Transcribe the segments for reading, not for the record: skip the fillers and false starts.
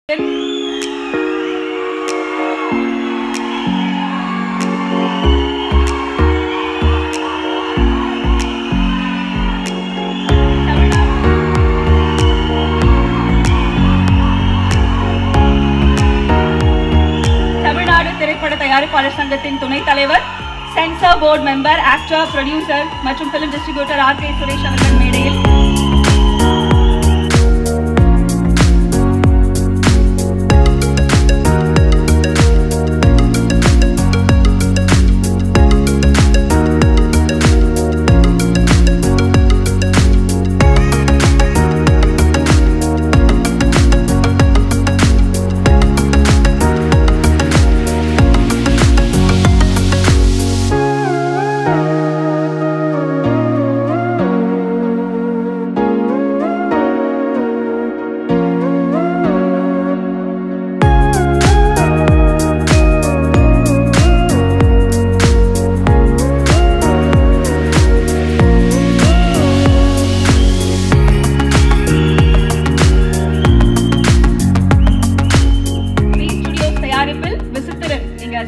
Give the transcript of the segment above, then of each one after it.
திரைப்பட தயாரிப்பாளர் சங்கத்தின் துணைத் தலைவர், censor board member, actor, producer மற்றும் பிலிம் டிஸ்ட்ரிபியூட்டர் ஆர்.கே. சுரேஷ் அவர்கள் மேடையில்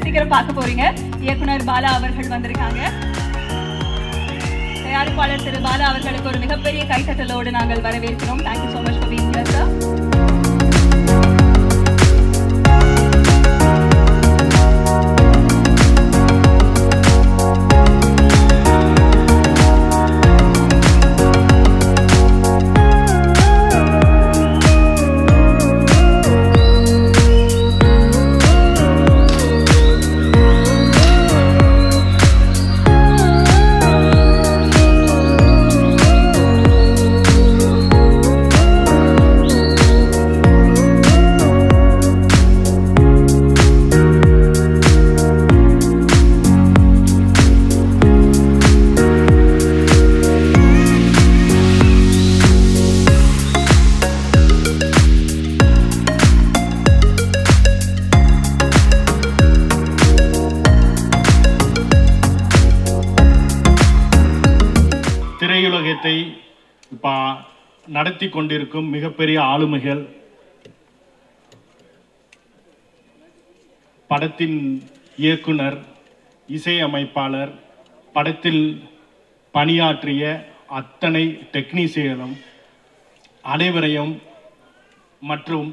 சீக்கிரம் பார்க்க போறீங்க. இயக்குனர் பாலா அவர்கள் வந்திருக்காங்க. தயாரிப்பாளர் திரு பாலா அவர்களுக்கு ஒரு மிகப்பெரிய கைத்தட்டலோடு நாங்கள் வரவேற்கிறோம். Thank you so much for being here sir. திரையுலகத்தை இப்போ நடத்தி கொண்டிருக்கும் மிகப்பெரிய ஆளுமைகள், படத்தின் இயக்குனர், இசையமைப்பாளர், படத்தில் பணியாற்றிய அத்தனை டெக்னீசியனும் அனைவரையும் மற்றும்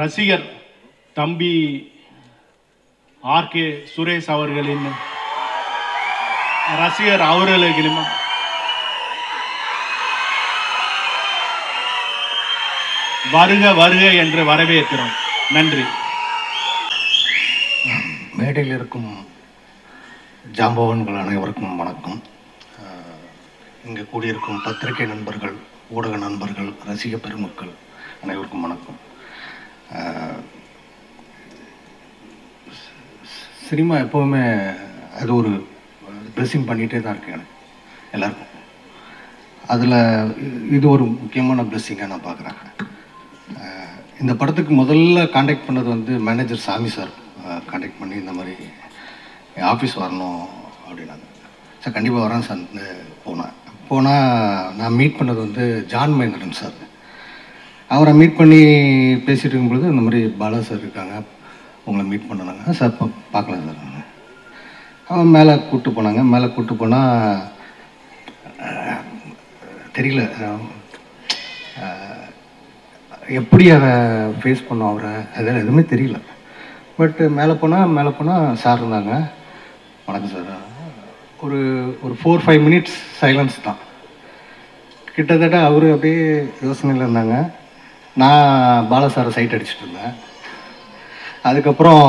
ரசிகர் தம்பி ஆர்.கே. சுரேஷ் அவர்களின் ரசிகர் அவர்களுக்கு வருக வருக என்று வரவேற்கிறோம். நன்றி. மேடையில் இருக்கும் ஜாம்பவான்கள் அனைவருக்கும் வணக்கம். இங்கே கூடியிருக்கும் பத்திரிகை நண்பர்கள், ஊடக நண்பர்கள், ரசிக பெருமக்கள் அனைவருக்கும் வணக்கம். சினிமா எப்போவுமே அது ஒரு ப்ளெஸ்ஸிங் பண்ணிகிட்டே தான் இருக்கேன் எனக்கு எல்லாருக்கும். அதில் இது ஒரு முக்கியமான ப்ளெஸ்ஸிங்காக நான் பார்க்குறேன். இந்த படத்துக்கு முதல்ல காண்டாக்ட் பண்ணது வந்து மேனேஜர் சாமி சார் காண்டாக்ட் பண்ணி இந்த மாதிரி ஆஃபீஸ் வரணும் அப்படின்னாங்க. சார் கண்டிப்பாக வரேன் சார் போனால் நான் மீட் பண்ணது வந்து ஜான் மகேந்திரன் சார். அவரை மீட் பண்ணி பேசிகிட்டு இருக்கும்பொழுது இந்த மாதிரி பாலா சார் இருக்காங்க, உங்களை மீட் பண்ணாங்க. சார் பார்க்கலாம் சார். அவன் மேலே கூப்பிட்டு போனாங்க. மேலே கூப்பிட்டு போனால் தெரியல எப்படி அதை ஃபேஸ் பண்ணோம் அவரை, அதெல்லாம் எதுவுமே தெரியல. பட்டு மேலே போனால் சார் இருந்தாங்க. வணக்கம் சார். ஒரு 4-5 மினிட்ஸ் சைலன்ஸ் தான். கிட்டத்தட்ட அவர் அப்படியே யோசனையில் இருந்தாங்க. நான் பாலா சாரை சைட் அடிச்சுட்டு இருந்தேன். அதுக்கப்புறம்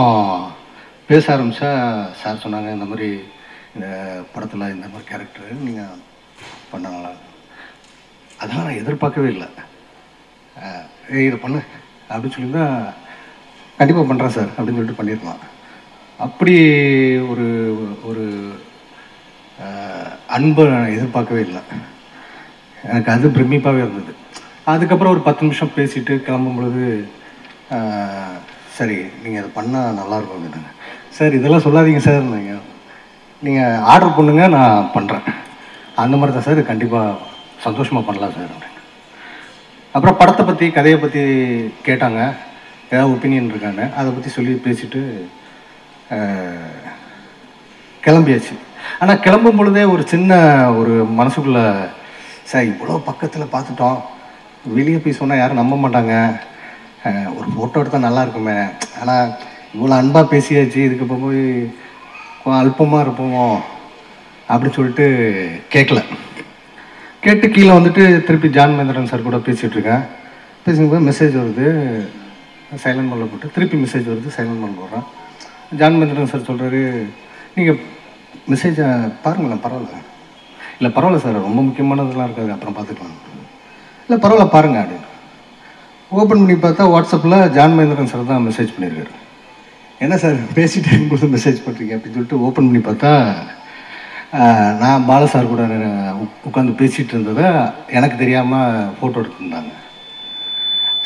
பேச ஆரம்பித்தா சார் சொன்னாங்க, இந்த மாதிரி இந்த படத்தில் இந்த மாதிரி கேரக்டர் நீங்கள் பண்ணாங்களா? அதெல்லாம் நான் எதிர்பார்க்கவே இல்லை. இதை பண்ணு அப்படின்னு சொல்லியிருந்தா கண்டிப்பாக பண்ணுறேன் சார் அப்படின்னு சொல்லிட்டு பண்ணியிருக்கலாம். அப்படி ஒரு ஒரு அன்பை நான் எதிர்பார்க்கவே இல்லை. எனக்கு அது பிரமிப்பாகவே இருந்தது. அதுக்கப்புறம் ஒரு 10 நிமிஷம் பேசிட்டு கிளம்பும் பொழுது சரி நீங்கள் அதை பண்ணால் நல்லாயிருக்கும் அப்படின்னாங்க. சார் இதெல்லாம் சொல்லாதீங்க சார், நீங்கள் ஆர்டர் பண்ணுங்கள், நான் பண்ணுறேன். அந்த மாதிரி தான் சார், கண்டிப்பாக சந்தோஷமாக பண்ணலாம் சார் அப்படின்னு. அப்புறம் படத்தை பற்றி கதையை பற்றி கேட்டாங்க, ஏதாவது ஒப்பீனியன் இருக்காங்க, அதை பற்றி சொல்லி பேசிட்டு கிளம்பியாச்சு. ஆனால் கிளம்பும் பொழுதே ஒரு சின்ன ஒரு மனசுக்குள்ளே, சார் இவ்வளோ பக்கத்தில் பார்த்துட்டோம், வெளியே போய் சொன்னால் யாரும் நம்ப மாட்டாங்க, ஒரு ஃபோட்டோ எடுத்தால் நல்லா இருக்குமே, ஆனால் இவ்வளோ அன்பாக பேசியாச்சு, இதுக்கு இப்போ போய் அல்பமாக இருப்போமோ அப்படின்னு சொல்லிட்டு கேட்டு கீழே வந்துட்டு திருப்பி ஜான் மகேந்திரன் சார் கூட பேசிகிட்ருக்கேன். பேசும்போது மெசேஜ் வருது, சைலண்ட் மோடில் போட்டு திருப்பி மெசேஜ் வருது, சைலண்ட் மோடில் போடுறேன். ஜான் மகேந்திரன் சார் சொல்கிறாரு, நீங்கள் மெசேஜை பாருங்களேன், பரவாயில்ல. இல்லை பரவாயில்ல சார், ரொம்ப முக்கியமானதெல்லாம் இருக்காது, அப்புறம் பார்த்துக்கலாம். இல்லை பரவாயில்ல பாருங்க அப்படின்னு. ஓப்பன் பண்ணி பார்த்தா வாட்ஸ்அப்பில் ஜான் மகேந்திரன் சார் தான் மெசேஜ் பண்ணியிருக்காரு. என்ன சார் பேசிட்டு இருக்கும்போது மெசேஜ் பண்ணுறீங்க அப்படின்னு சொல்லிட்டு ஓப்பன் பண்ணி பார்த்தா, நான் பாலா சார் கூட உட்காந்து பேசிகிட்டு இருந்ததை எனக்கு தெரியாமல் ஃபோட்டோ எடுத்துருந்தாங்க.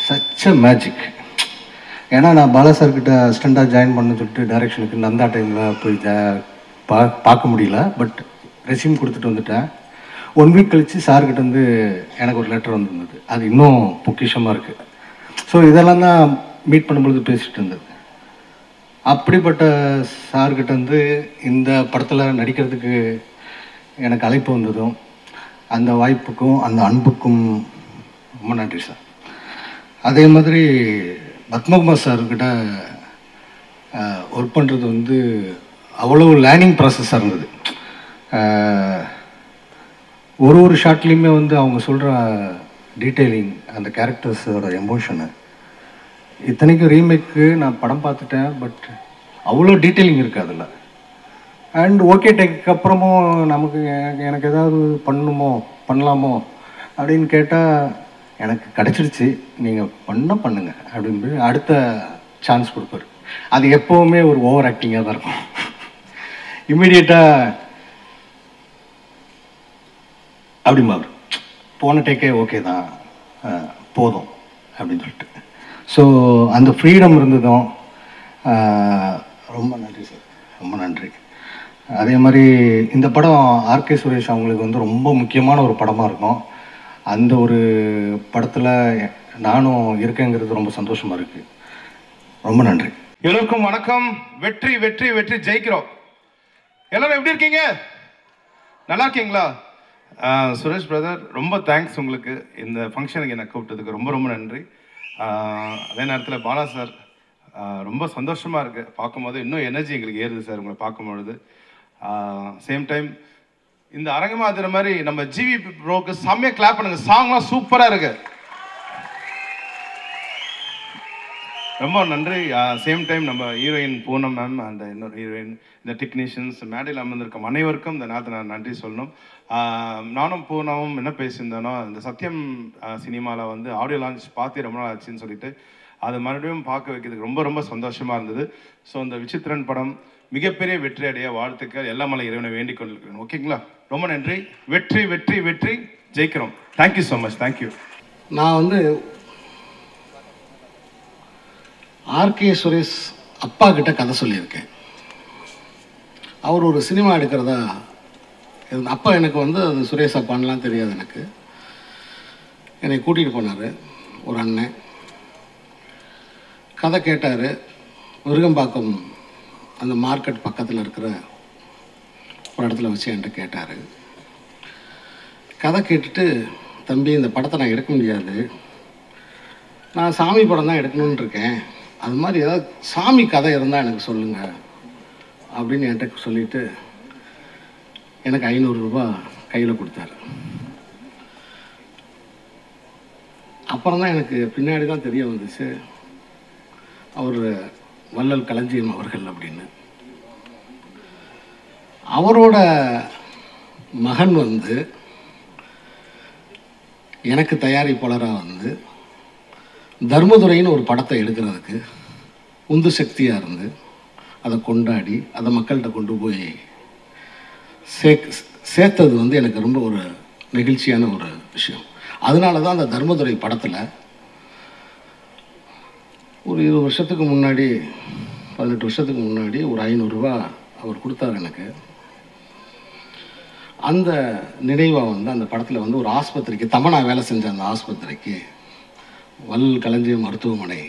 Such a magic. ஏன்னா நான் பாலா சார்கிட்ட அசிஸ்டண்ட்டாக ஜாயின் பண்ண சொல்லிட்டு டைரக்ஷனுக்கு நந்தா டைமில் போய் பார்க்க முடியல. பட் ரெஸ்யூம் கொடுத்துட்டு வந்துட்டேன். 1 வீக் கழித்து சார்கிட்ட வந்து எனக்கு ஒரு லெட்டர் வந்துருந்தது. அது இன்னும் பொக்கிஷமாக இருக்குது. ஸோ இதெல்லாம் தான் மீட் பண்ணும்பொழுது பேசிகிட்டு இருந்தது. அப்படிப்பட்ட சார்கிட்ட வந்து இந்த படத்தில் நடிக்கிறதுக்கு எனக்கு அழைப்பு வந்ததும், அந்த வாய்ப்புக்கும் அந்த அன்புக்கும் ரொம்ப நன்றி சார். அதே மாதிரி பத்மகுமார் சார்கிட்ட ஒர்க் பண்ணுறது வந்து அவ்வளோ லேர்னிங் ப்ராசஸாக இருந்தது. ஒரு ஷார்ட்லேயுமே வந்து அவங்க சொல்கிற டீட்டெயிலிங், அந்த கேரக்டர்ஸோட எமோஷனு, இத்தனைக்கும் ரீமேக்கு நான் படம் பார்த்துட்டேன், பட் அவ்வளோ டீட்டெயிலிங் இருக்குது அதில். அண்ட் ஓகே டேக்கு அப்புறமும் நமக்கு எனக்கு ஏதாவது பண்ணலாமோ அப்படின்னு கேட்டால், எனக்கு கிடச்சிருச்சு, நீங்கள் பண்ணுங்க அப்படின்னு அடுத்த சான்ஸ் கொடுப்பாரு. அது எப்போவுமே ஒரு ஓவர் ஆக்டிங்காக தான் இருக்கும். இம்மிடியட்டாக அப்படிம்பாரு, போன டேக்கே ஓகே தான், போதும் அப்படின்னு சொல்லிட்டு. ஸோ அந்த ஃப்ரீடம் இருந்ததும் ரொம்ப நன்றி சார், ரொம்ப நன்றி. அதே மாதிரி இந்த படம் ஆர்கே சுரேஷ் அவங்களுக்கு வந்து ரொம்ப முக்கியமான ஒரு படமாக இருக்கும். அந்த ஒரு படத்தில் நானும் இருக்கேங்கிறது ரொம்ப சந்தோஷமாக இருக்குது. ரொம்ப நன்றி. எல்லோருக்கும் வணக்கம். வெற்றி வெற்றி வெற்றி, ஜெயிக்கிறோம். எல்லாரும் எப்படி இருக்கீங்க? நல்லா இருக்கீங்களா? சுரேஷ் பிரதர், ரொம்ப தேங்க்ஸ் உங்களுக்கு இந்த ஃபங்க்ஷனுக்கு என்னை கூப்பிட்டதுக்கு ரொம்ப ரொம்ப நன்றி. அதே நேரத்தில் பாலா சார், ரொம்ப சந்தோஷமாக இருக்குது பார்க்கும்போது, இன்னும் எனர்ஜி எங்களுக்கு ஏறுது சார் உங்களை பார்க்கும்பொழுது. சேம் டைம் இந்த அரங்கமாதிர மாதிரி நம்ம ஜிவி ப்ரோக்கு செம்மையாக கிளாப் பண்ணுங்க, சாங்லாம் சூப்பராக இருக்கு, ரொம்ப நன்றி. சேம் டைம் நம்ம ஹீரோயின் பூனம் மேம் அண்ட் இன்னொரு ஹீரோயின், இந்த டெக்னீஷியன்ஸ், மேடையில் அமர்ந்திருக்கும் அனைவருக்கும் இந்த நேரத்தில் நான் நன்றி சொல்லணும். நானும் பூனமும் என்ன பேசியிருந்தேனோ, இந்த சத்யம் சினிமாவில் வந்து ஆடியோ லான்ச் பார்த்து ரொம்ப நாள் ஆச்சுன்னு சொல்லிட்டு அதை மறுபடியும் பார்க்க வைக்கிறதுக்கு ரொம்ப ரொம்ப சந்தோஷமாக இருந்தது. ஸோ இந்த விசித்திரன் படம் மிகப்பெரிய வெற்றி அடைய வாழ்த்துக்கள், எல்லா மலை இறைவனை வேண்டிக் கொண்டிருக்கிறேன். ஓகேங்களா? ரொம்ப நன்றி. வெற்றி வெற்றி வெற்றி, ஜெயிக்கிறோம். Thank you so much. தேங்க்யூ. நான் வந்து ஆர்கே சுரேஷ் அப்பா கிட்ட கதை சொல்லியிருக்கேன். அவர் ஒரு சினிமா எடுக்கிறதா, அப்பா எனக்கு வந்து அது சுரேஷ் அப்பான்லாம் தெரியாது, எனக்கு என்னை கூட்டிகிட்டு போனார் ஒரு அண்ணன், கதை கேட்டார். விருகம்பாக்கம் அந்த மார்க்கெட் பக்கத்தில் இருக்கிற ஒரு இடத்துல வச்சு என்கிட்ட கேட்டார். கதை கேட்டுட்டு, தம்பி இந்த படத்தை நான் எடுக்க முடியாது, நான் சாமி படம் தான் எடுக்கணுன்னு இருக்கேன், அது மாதிரி ஏதாவது சாமி கதை இருந்தால் எனக்கு சொல்லுங்கள் அப்படின்னு என்கிட்ட சொல்லிவிட்டு எனக்கு 500 ரூபா கையில் கொடுத்தாரு. அப்புறம் தான் எனக்கு பின்னாடி தான் தெரிய வந்துச்சு அவர் வள்ளல் களஞ்சியம் அவர்கள் அப்படின்னு. அவரோட மகன் வந்து எனக்கு தயாரிப்பாளராக வந்து தர்மதுரைன்னு ஒரு படத்தை எடுக்கிறதுக்கு உந்து சக்தியாக இருந்து அதை கொண்டாடி அதை மக்கள்கிட்ட கொண்டு போய் சேர்த்தது வந்து எனக்கு ரொம்ப ஒரு நெகிழ்ச்சியான ஒரு விஷயம். அதனால தான் அந்த தர்மதுரை படத்தில் ஒரு 20 வருஷத்துக்கு முன்னாடி, 18 வருஷத்துக்கு முன்னாடி ஒரு 500 ரூபா அவர் கொடுத்தாரு எனக்கு. அந்த நினைவாக வந்து அந்த படத்தில் வந்து ஒரு ஆஸ்பத்திரிக்கு, தமனா வேலை செஞ்ச அந்த ஆஸ்பத்திரிக்கு வல் களஞ்சிய மருத்துவமனை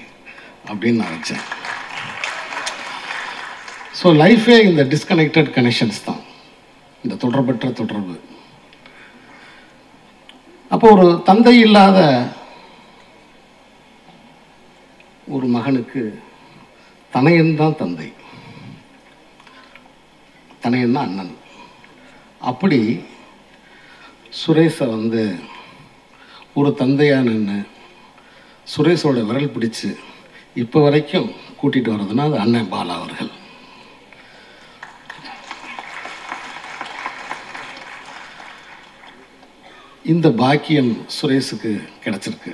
அப்படின்னு நான் வச்சேன். ஸோ லைஃபே இந்த டிஸ்கனெக்டட் கனெக்ஷன்ஸ் தான், இந்த தொடர்பற்ற தொடர்பு. அப்போ ஒரு தந்தை இல்லாத ஒரு மகனுக்கு தனையன் தான் தந்தை, தனையன் தான் அண்ணன். அப்படி சுரேஷை வந்து ஒரு தந்தையாக நின்று சுரேஷோட விரல் பிடிச்சு இப்போ வரைக்கும் கூட்டிகிட்டு வர்றதுன்னா அது அண்ணன் பாலா அவர்கள். இந்த பாக்கியம் சுரேஷுக்கு கிடைச்சிருக்கு.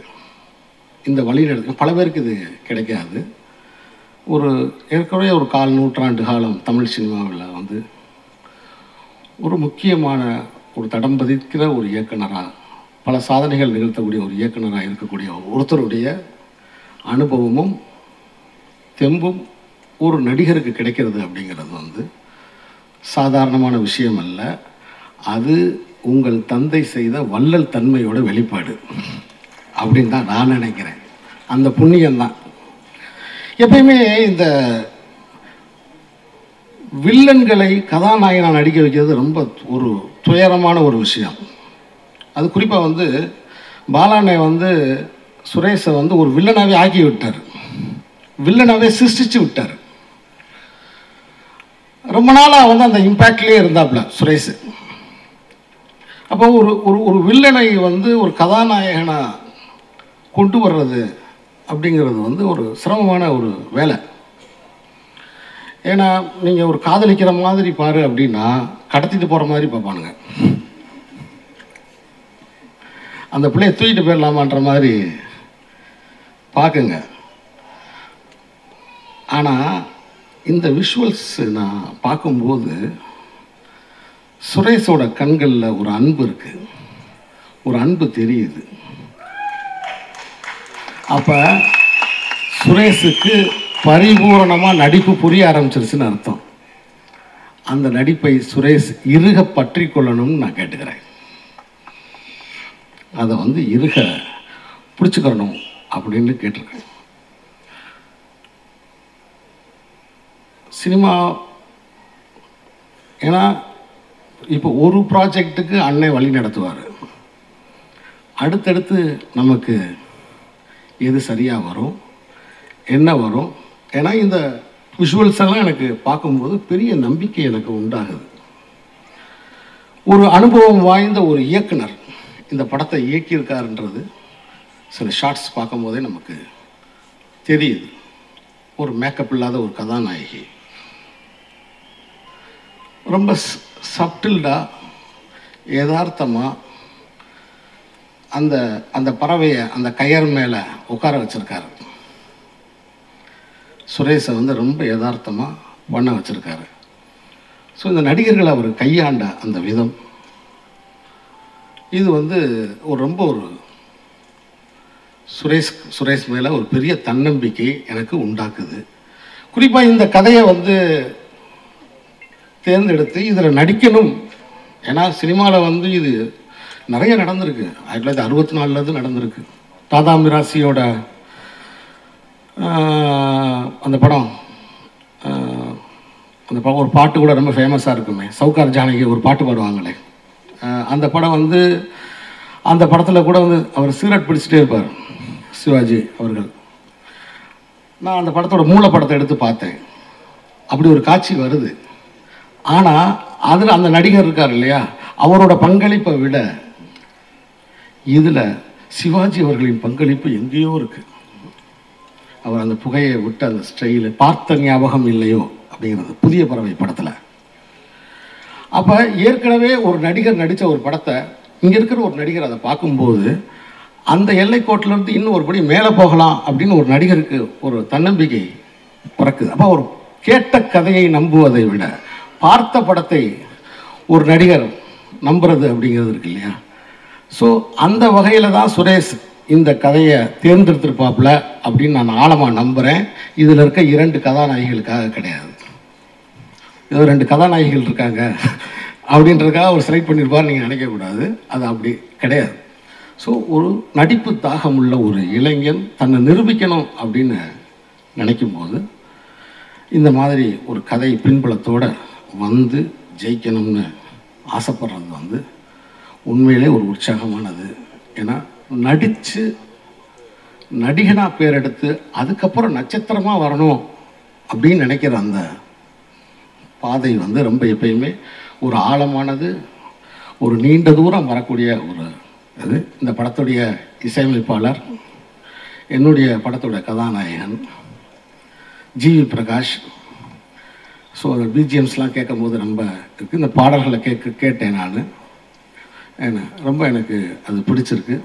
இந்த வழி நடக்க பல பேருக்கு இது கிடைக்காது. ஒரு ஏற்கனவே ஒரு 1/4 நூற்றாண்டு காலம் தமிழ் சினிமாவில் வந்து ஒரு முக்கியமான ஒரு தடம் பதிக்கிற ஒரு இயக்குனராக, பல சாதனைகள் நிகழ்த்தக்கூடிய ஒரு இயக்குனராக இருக்கக்கூடிய ஒருத்தருடைய அனுபவமும் தெம்பும் ஒரு நடிகருக்கு கிடைக்கிறது அப்படிங்கிறது வந்து சாதாரணமான விஷயம் அல்ல. அது உங்கள் தந்தை செய்த வள்ளல் தன்மையோட வெளிப்பாடு அப்படின்னு தான் நான் நினைக்கிறேன். அந்த புண்ணியம்தான். எப்பயுமே இந்த வில்லன்களை கதாநாயகனாக நடிக்க வைக்கிறது ரொம்ப ஒரு துயரமான ஒரு விஷயம். அது குறிப்பாக வந்து பாலாண்ணே வந்து சுரேஷை வந்து ஒரு வில்லனாகவே ஆக்கி விட்டார், வில்லனாகவே சிருஷ்டிச்சு விட்டார். ரொம்ப நாளாக வந்து அந்த இம்பேக்ட்லேயே இருந்தாப்புல சுரேஷ். அப்போ ஒரு ஒரு ஒரு வில்லனை வந்து ஒரு கதாநாயகனாக கொண்டு வர்றது அப்படிங்கிறது வந்து ஒரு சிரமமான ஒரு வேலை. ஏன்னா நீங்கள் ஒரு காதலிக்கிற மாதிரி பாரு அப்படின்னா கடத்திட்டு போகிற மாதிரி பார்ப்பானுங்க, அந்த பிள்ளையை தூக்கிட்டு போயிடலாமான்ற மாதிரி பார்க்குங்க. ஆனால் இந்த விஷுவல்ஸ் நான் பார்க்கும்போது சுரேஷோட கண்களில் ஒரு அன்பு இருக்குது, ஒரு அன்பு தெரியுது. அப்போ சுரேஷுக்கு பரிபூரணமாக நடிப்பு புரிய ஆரம்பிச்சிருச்சுன்னு அர்த்தம். அந்த நடிப்பை சுரேஷ் இறுக பற்றி கொள்ளணும்னு நான் கேட்டுக்கிறேன். அதை வந்து இறுக பிடிச்சிக்கிறணும் அப்படின்னு கேட்டிருக்கேன். சினிமா ஏன்னா இப்போ ஒரு ப்ராஜெக்ட்டுக்கு அண்ணன் வழி நடத்துவார், அடுத்தடுத்து நமக்கு எது சரியாக வரும் என்ன வரும். ஏன்னா இந்த விஷுவல்ஸ் எல்லாம் எனக்கு பார்க்கும்போது பெரிய நம்பிக்கை எனக்கு உண்டாகுது. ஒரு அனுபவம் வாய்ந்த ஒரு இயக்குனர் இந்த படத்தை இயக்கியிருக்காருன்றது சில ஷார்ட்ஸ் பார்க்கும்போதே நமக்கு தெரியுது. ஒரு மேக்கப் இல்லாத ஒரு கதாநாயகி, ரொம்ப சப்டில்டாக யதார்த்தமாக அந்த அந்த பறவையை அந்த கயர் மேலே உட்கார வச்சுருக்காரு. சுரேஷை வந்து ரொம்ப யதார்த்தமாக பண்ண வச்சுருக்காரு. ஸோ இந்த நடிகர்கள் அவர் கையாண்ட அந்த விதம் இது வந்து ஒரு ரொம்ப ஒரு சுரேஷ் மேலே ஒரு பெரிய தன்னம்பிக்கை எனக்கு உண்டாக்குது. குறிப்பாக இந்த கதையை வந்து தேர்ந்தெடுத்து இதில் நடிக்கணும். ஏன்னா சினிமாவில் வந்து இது நிறைய நடந்திருக்கு. 1964 நடந்திருக்கு. தாதா மிராசியோட அந்த படம் ஒரு பாட்டு கூட ரொம்ப ஃபேமஸாக இருக்குமே, சவுகார் ஜானகி ஒரு பாட்டு பாடுவாங்களே, அந்த படம் வந்து அந்த படத்தில் கூட வந்து அவர் சிகரெட் பிடிச்சிட்டே இருப்பார் சிவாஜி அவர்கள். நான் அந்த படத்தோட மூல படத்தை எடுத்து பார்த்தேன், அப்படி ஒரு காட்சி வருது. ஆனால் அதில் அந்த நடிகர் இருக்கார் இல்லையா, அவரோட பங்களிப்பை விட இதில் சிவாஜி அவர்களின் பங்களிப்பு எங்கேயோ இருக்குது. அவர் அந்த புகையை விட்டு அந்த ஸ்டைலு பார்த்த ஞாபகம் இல்லையோ அப்படிங்கிறது புதிய பறவை படத்தில். அப்போ ஏற்கனவே ஒரு நடிகர் நடித்த ஒரு படத்தை இங்கே இருக்கிற ஒரு நடிகர் அதை பார்க்கும்போது அந்த எல்லைக்கோட்டிலேருந்து இன்னும் ஒருபடி மேலே போகலாம் அப்படின்னு ஒரு நடிகருக்கு ஒரு தன்னம்பிக்கை பிறக்குது. அப்போ ஒரு கேட்ட கதையை நம்புவதை விட பார்த்த படத்தை ஒரு நடிகர் நம்புறது அப்படிங்கிறது இருக்கு இல்லையா. ஸோ அந்த வகையில் தான் சுரேஷ் இந்த கதையை தேர்ந்தெடுத்திருப்பாப்புல அப்படின்னு நான் ஆழமாக நம்புகிறேன். இதில் இருக்க 2 கதாநாயகிகளுக்காக கிடையாது, ஏதோ 2 கதாநாயகிகள் இருக்காங்க அப்படின்றதுக்காக அவர் செலக்ட் பண்ணியிருப்பார் நீங்கள் நினைக்கக்கூடாது. அது அப்படி கிடையாது. ஸோ ஒரு நடிப்பு தாகமுள்ள ஒரு இளைஞன் தன்னை நிரூபிக்கணும் அப்படின்னு நினைக்கும்போது இந்த மாதிரி ஒரு கதை பின்புலத்தோடு வந்து ஜெயிக்கணும்னு ஆசைப்படுறது வந்து உண்மையிலே ஒரு உற்சாகமானது. ஏன்னா நடித்து நடிகனாக பேர் எடுத்து அதுக்கப்புறம் நட்சத்திரமாக வரணும் அப்படின்னு நினைக்கிற அந்த பாதை வந்து ரொம்ப எப்பயுமே ஒரு ஆழமானது, ஒரு நீண்ட தூரம் வரக்கூடிய ஒரு இது. இந்த படத்துடைய இசையமைப்பாளர், என்னுடைய படத்துடைய கதாநாயகன் ஜிவி பிரகாஷ். ஸோ பிஜிஎம்ஸ்லாம் கேட்கும்போது ரொம்ப இருக்குது. இந்த பாடல்களை கேட்டேன் நான். ரொம்ப எனக்கு அது பிடிச்சிருக்கு.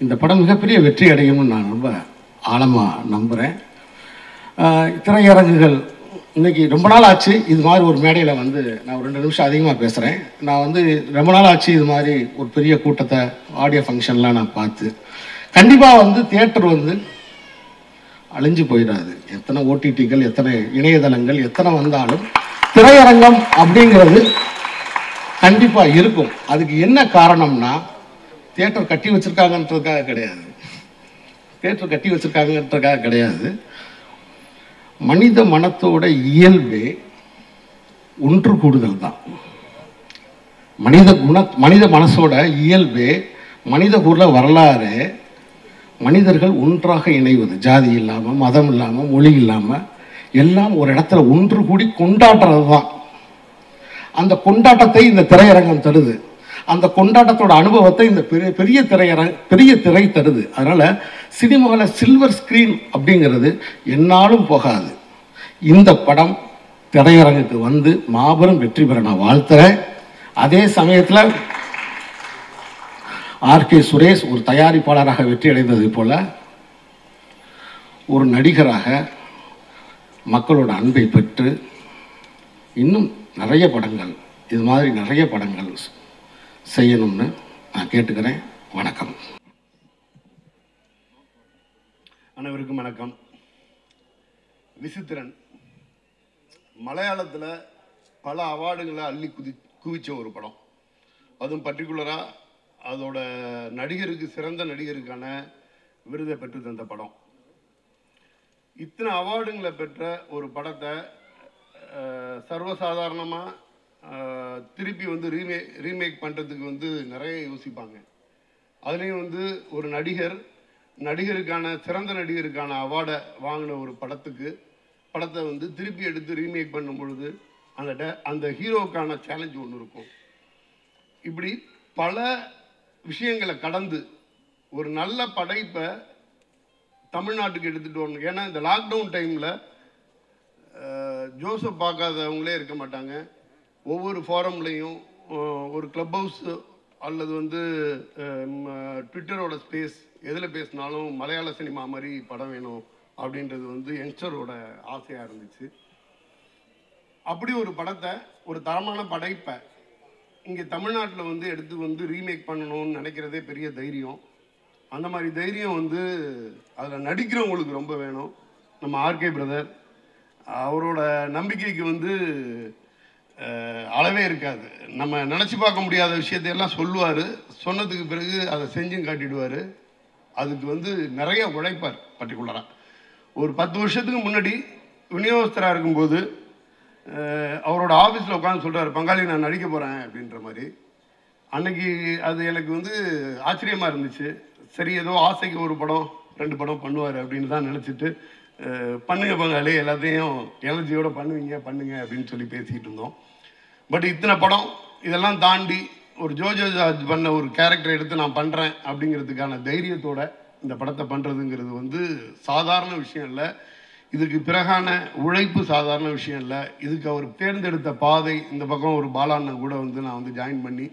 இந்த படம் மிகப்பெரிய வெற்றி அடையும்னு நான் ரொம்ப ஆழமாக நம்புகிறேன். திரையரங்குகள் இன்றைக்கி ரொம்ப நாள் ஆச்சு இது மாதிரி ஒரு மேடையில் வந்து நான் ஒரு 2 நிமிஷம் அதிகமாக பேசுகிறேன். நான் வந்து ரொம்ப நாள் ஆச்சு இது மாதிரி ஒரு பெரிய கூட்டத்தை ஆடியோ ஃபங்க்ஷன்லாம் நான் பார்த்து. கண்டிப்பாக வந்து தியேட்டர் வந்து அழிஞ்சு போயிடாது. எத்தனை ஓடிடிகள், எத்தனை இணையதளங்கள் எத்தனை வந்தாலும் திரையரங்கம் அப்படிங்கிறது கண்டிப்பாக இருக்கும். அதுக்கு என்ன காரணம்னா தியேட்டர் கட்டி வச்சுருக்காங்கன்றதுக்காக கிடையாது. தியேட்டர் கட்டி வச்சுருக்காங்கன்றதுக்காக கிடையாது. மனித மனத்தோட இயல்பே ஒன்று கூடுதல் தான். மனித மனசோட இயல்பே, மனித குல வரலாறு மனிதர்கள் ஒன்றாக இணைவது. ஜாதி இல்லாமல், மதம் இல்லாமல், மொழி இல்லாமல் எல்லாம் ஒரு இடத்துல ஒன்று கூடி கொண்டாடுறது தான். அந்த கொண்டாட்டத்தை இந்த திரையரங்கம் தருது. அந்த கொண்டாட்டத்தோட அனுபவத்தை இந்த பெரிய திரை தருது. அதனால் சினிமாவில் சில்வர் ஸ்க்ரீன் அப்படிங்கிறது என்னாலும் போகாது. இந்த படம் திரையரங்குக்கு வந்து மாபெரும் வெற்றி பெற நான் வாழ்த்துறேன். அதே சமயத்தில் ஆர்கே சுரேஷ் ஒரு தயாரிப்பாளராக வெற்றி அடைந்தது போல ஒரு நடிகராக மக்களோட அன்பை பெற்று இன்னும் நிறைய படங்கள், இது மாதிரி நிறைய படங்கள் செய்யணும்னு நான் கேட்டுக்கிறேன். வணக்கம். அனைவருக்கும் வணக்கம். விசித்திரன் மலையாளத்தில் பல அவார்டுகளை அள்ளி குவிச்ச ஒரு படம். அதுவும் பர்டிகுலராக அதோட நடிகருக்கு, சிறந்த நடிகருக்கான விருதை பெற்று தந்த படம். இத்தனை அவார்டுங்களை பெற்ற ஒரு படத்தை சர்வசாதாரணமாக திருப்பி வந்து ரீமேக் பண்ணுறதுக்கு வந்து நிறைய யோசிப்பாங்க. அதுலேயும் வந்து ஒரு நடிகருக்கான சிறந்த நடிகருக்கான அவார்டை வாங்கின ஒரு படத்தை வந்து திருப்பி எடுத்து ரீமேக் பண்ணும் பொழுது அந்த ஹீரோவுக்கான சேலஞ்ச் ஒன்று இருக்கும். இப்படி பல விஷயங்களை கடந்து ஒரு நல்ல படைப்பை தமிழ்நாட்டுக்கு எடுத்துகிட்டு வரணும். ஏன்னா இந்த லாக்டவுன் டைமில் ஜோசப் பார்க்காதவங்களே இருக்க மாட்டாங்க. ஒவ்வொரு ஃபாரம்லேயும் ஒரு கிளப் ஹவுஸ் அல்லது வந்து ட்விட்டரோட ஸ்பேஸ் எதில் பேசினாலும் மலையாள சினிமா மாதிரி படம் வேணும் அப்படின்றது வந்து யங்ஸ்டரோட ஆசையாக இருந்துச்சு. அப்படி ஒரு படத்தை, ஒரு தரமான படைப்பை இங்கே தமிழ்நாட்டில் வந்து எடுத்து வந்து ரீமேக் பண்ணணும்னு நினைக்கிறதே பெரிய தைரியம். அந்த மாதிரி தைரியம் வந்து அதில் நடிக்கிறவங்களுக்கு ரொம்ப வேணும். நம்ம ஆர்கே பிரதர், அவரோட நம்பிக்கைக்கு வந்து அளவே இருக்காது. நம்ம நினச்சி பார்க்க முடியாத விஷயத்தையெல்லாம் சொல்லுவார். சொன்னதுக்கு பிறகு அதை செஞ்சும் காட்டிடுவார். அதுக்கு வந்து நிறைய உழைப்பார். பர்டிகுலராக ஒரு 10 வருஷத்துக்கு முன்னாடி விநியோகஸ்தராக இருக்கும்போது அவரோட ஆஃபீஸில் உட்காந்து சொல்கிறார், பங்காளி நான் நடிக்க போகிறேன் அப்படின்ற மாதிரி. அன்னைக்கு அது எனக்கு வந்து ஆச்சரியமாக இருந்துச்சு. சரி, ஏதோ ஆசைக்கு ஒரு படம் 2 படம் பண்ணுவார் அப்படின்னு தான் நினச்சிட்டு, பண்ணுங்க பங்காளி, எல்லாத்தையும் எனர்ஜியோடு பண்ணுங்க அப்படின்னு சொல்லி பேசிக்கிட்டு இருந்தோம். பட் இத்தனை படம் இதெல்லாம் தாண்டி ஒரு ஜோஜோ ஜார்ஜ் பண்ண ஒரு கேரக்டர் எடுத்து நான் பண்ணுறேன் அப்படிங்கிறதுக்கான தைரியத்தோட இந்த படத்தை பண்ணுறதுங்கிறது வந்து சாதாரண விஷயம் இல்லை. இதுக்கு பிறகான உழைப்பு சாதாரண விஷயம் இல்லை. இதுக்கு அவர் தேர்ந்தெடுத்த பாதை, இந்த பக்கம் ஒரு பாலாண்ணன் கூட வந்து நான் வந்து ஜாயின் பண்ணி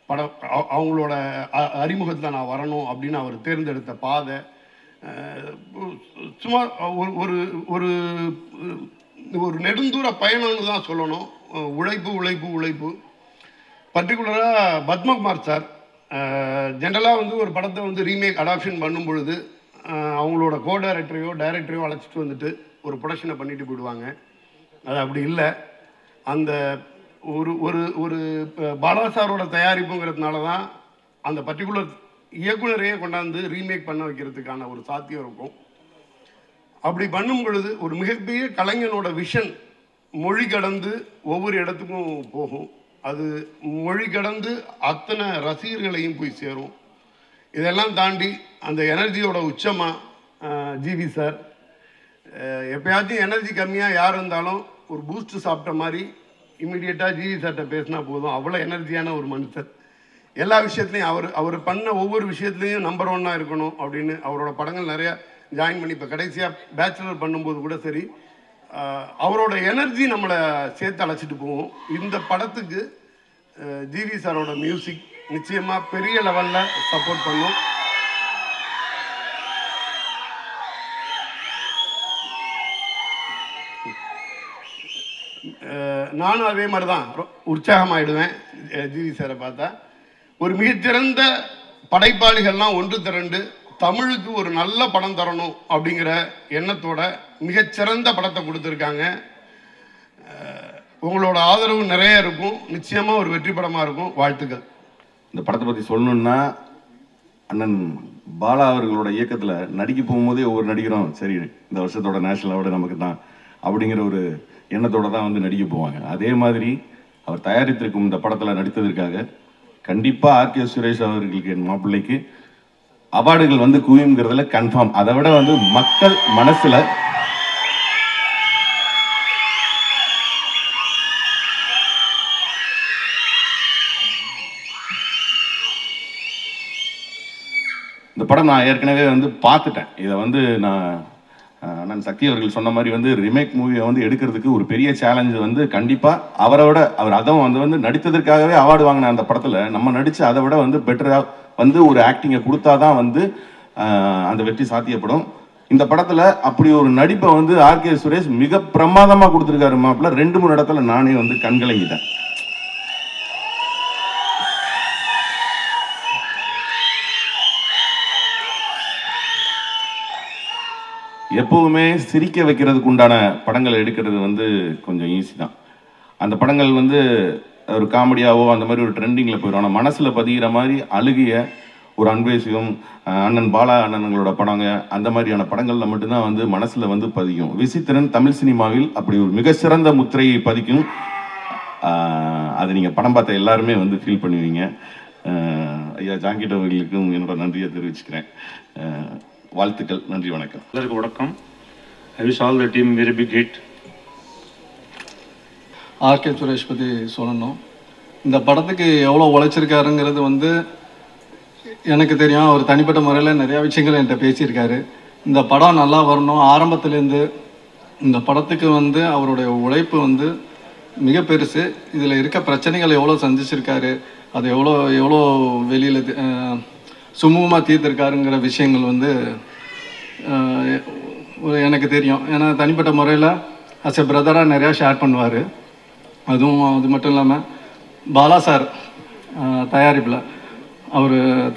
படம் அவங்களோட அறிமுகத்தில் நான் வரணும் அப்படின்னு அவர் தேர்ந்தெடுத்த பாதை சும்மா ஒரு ஒரு ஒரு நெடுந்தூர பயணம்னு தான் சொல்லணும். உழைப்பு. பர்டிகுலராக பத்மகுமார் சார் ஜென்ரலாக வந்து ஒரு படத்தை வந்து ரீமேக் அடாப்ஷன் பண்ணும் பொழுது அவங்களோட டைரக்டரையோ அழைச்சிட்டு வந்துட்டு ஒரு ப்ரொடக்ஷனை பண்ணிட்டு போயிடுவாங்க. அது அப்படி இல்லை. அந்த ஒரு ஒரு ஒரு பாலா சாரோட தயாரிப்புங்கிறதுனால தான் அந்த பர்டிகுலர் இயக்குனரையே கொண்டாந்து ரீமேக் பண்ண வைக்கிறதுக்கான ஒரு சாத்தியம் இருக்கும். அப்படி பண்ணும் பொழுது ஒரு மிகப்பெரிய கலைஞனோட விஷன் மொழி கடந்து ஒவ்வொரு இடத்துக்கும் போகும். அது மொழி கடந்து அத்தனை ரசிகர்களையும் போய் சேரும். இதெல்லாம் தாண்டி அந்த எனர்ஜியோட உச்சமாக ஜிவி சார் எப்பயாச்சும் எனர்ஜி கம்மியாக யார் இருந்தாலும் ஒரு பூஸ்ட் சாப்பிட்ட மாதிரி இம்மிடியட்டாக ஜிவி சார்கிட்ட பேசினா போதும். அவ்வளோ எனர்ஜியான ஒரு மனுஷர். எல்லா விஷயத்துலையும் அவர் பண்ண ஒவ்வொரு விஷயத்துலையும் நம்பர் 1 இருக்கணும் அப்படின்னு அவரோட படங்கள் நிறையா ஜாயின் பண்ணி இப்போ கடைசியாக பேச்சுலர் பண்ணும்போது கூட சரி அவரோட எனர்ஜி நம்மளை சேர்த்து அழைச்சிட்டு போவோம். இந்த படத்துக்கு ஜிவி சாரோட மியூசிக் நிச்சயமாக பெரிய லெவலில் சப்போர்ட் பண்ணும். நானும் அதே மாதிரி தான் உற்சாகமாயிடுவேன் ஜிவி சாரை பார்த்தா. ஒரு மிகச்சிறந்த படைப்பாளிகள்லாம் ஒன்று திரண்டு தமிழுக்கு ஒரு நல்ல படம் தரணும் அப்படிங்கிற எண்ணத்தோட மிகச்சிறந்த படத்தை கொடுத்துருக்காங்க. உங்களோட ஆதரவு நிறைய இருக்கும். நிச்சயமாக ஒரு வெற்றி படமாக இருக்கும். வாழ்த்துக்கள். இந்த படத்தை பற்றி சொல்லணுன்னா அண்ணன் பாலா அவர்களோட இயக்கத்தில் நடிக்க போகும்போதே ஒவ்வொரு நடிகரும் சரி இந்த வருஷத்தோட நேஷனல் அவார்டு நமக்கு தான் அப்படிங்கிற ஒரு எண்ணத்தோடு தான் வந்து நடிக்க போவாங்க. அதே மாதிரி அவர் தயாரித்திருக்கும் இந்த படத்தில் நடித்ததற்காக கண்டிப்பாக ஆர்கே சுரேஷ் அவர்களுக்கு என் மாப்பிள்ளைக்கு அவார்டுகள் வந்து குவியுங்கிறதுல கன்ஃபார்ம். அதை விட வந்து மக்கள் மனசில் இந்த படம் நான் ஏற்கனவே வந்து பார்த்துட்டேன். இதை வந்து நான் சக்தி அவர்கள் சொன்ன மாதிரி வந்து ரிமேக் மூவியை வந்து எடுக்கிறதுக்கு ஒரு பெரிய சேலஞ்சு வந்து கண்டிப்பாக அவர் அதுவும் வந்து நடித்ததற்காகவே அவார்டு வாங்கின அந்த படத்தில் நம்ம நடித்து அதை விட வந்து பெட்டராக வந்து ஒரு ஆக்டிங்கை கொடுத்தாதான் வந்து அந்த வெற்றி சாத்தியப்படும். இந்த படத்தில் அப்படி ஒரு நடிப்பை வந்து ஆர்கே சுரேஷ் மிக பிரமாதமாக கொடுத்துருக்காரு மாப்பிள்ள. 2-3 இடத்துல நானே வந்து கண்கலங்கிட்டேன். எப்போவுமே சிரிக்க வைக்கிறதுக்கு உண்டான படங்கள் எடுக்கிறது வந்து கொஞ்சம் ஈஸி தான். அந்த படங்கள் வந்து ஒரு காமெடியாவோ அந்த மாதிரி ஒரு ட்ரெண்டிங்கில் போயிடும். ஆனால் மனசில் பதிகிற மாதிரி அழுகிய ஒரு அன்பேசியம் அண்ணன் பாலா அண்ணன்களோட படங்க அந்த மாதிரியான படங்களில் மட்டும்தான் வந்து மனசில் வந்து பதிக்கும். விசித்திரன் தமிழ் சினிமாவில் அப்படி ஒரு மிக சிறந்த முத்திரையை பதிக்கும். அதை நீங்கள் படம் பார்த்த எல்லாருமே வந்து ஃபீல் பண்ணுவீங்க. ஐயா ஜாங்கிட் அவர்களுக்கும் என்னோட நன்றியை தெரிவிச்சுக்கிறேன். வாழ்த்துக்கள். நன்றி, வணக்கம். எல்லாருக்கும் வணக்கம். I wish all the team very big hit. RK Suresh பற்றி சொல்லணும். இந்த படத்துக்கு எவ்வளோ உழைச்சிருக்காருங்கிறது வந்து எனக்கு தெரியும். அவர் தனிப்பட்ட முறையில் நிறையா விஷயங்கள் என்கிட்ட பேசியிருக்காரு. இந்த படம் நல்லா வரணும் ஆரம்பத்துலேருந்து இந்த படத்துக்கு வந்து அவருடைய உழைப்பு வந்து மிக பெருசு. இதில் இருக்க பிரச்சனைகள் எவ்வளோ சந்திச்சிருக்காரு, அது எவ்வளோ வெளியில் சுமூகமாக தீர்த்திருக்காருங்கிற விஷயங்கள் வந்து எனக்கு தெரியும். ஏன்னா தனிப்பட்ட முறையில் அஸ் எ பிரதராக நிறையா ஷேர் பண்ணுவார். அது மட்டும் இல்லாமல் பாலா சார்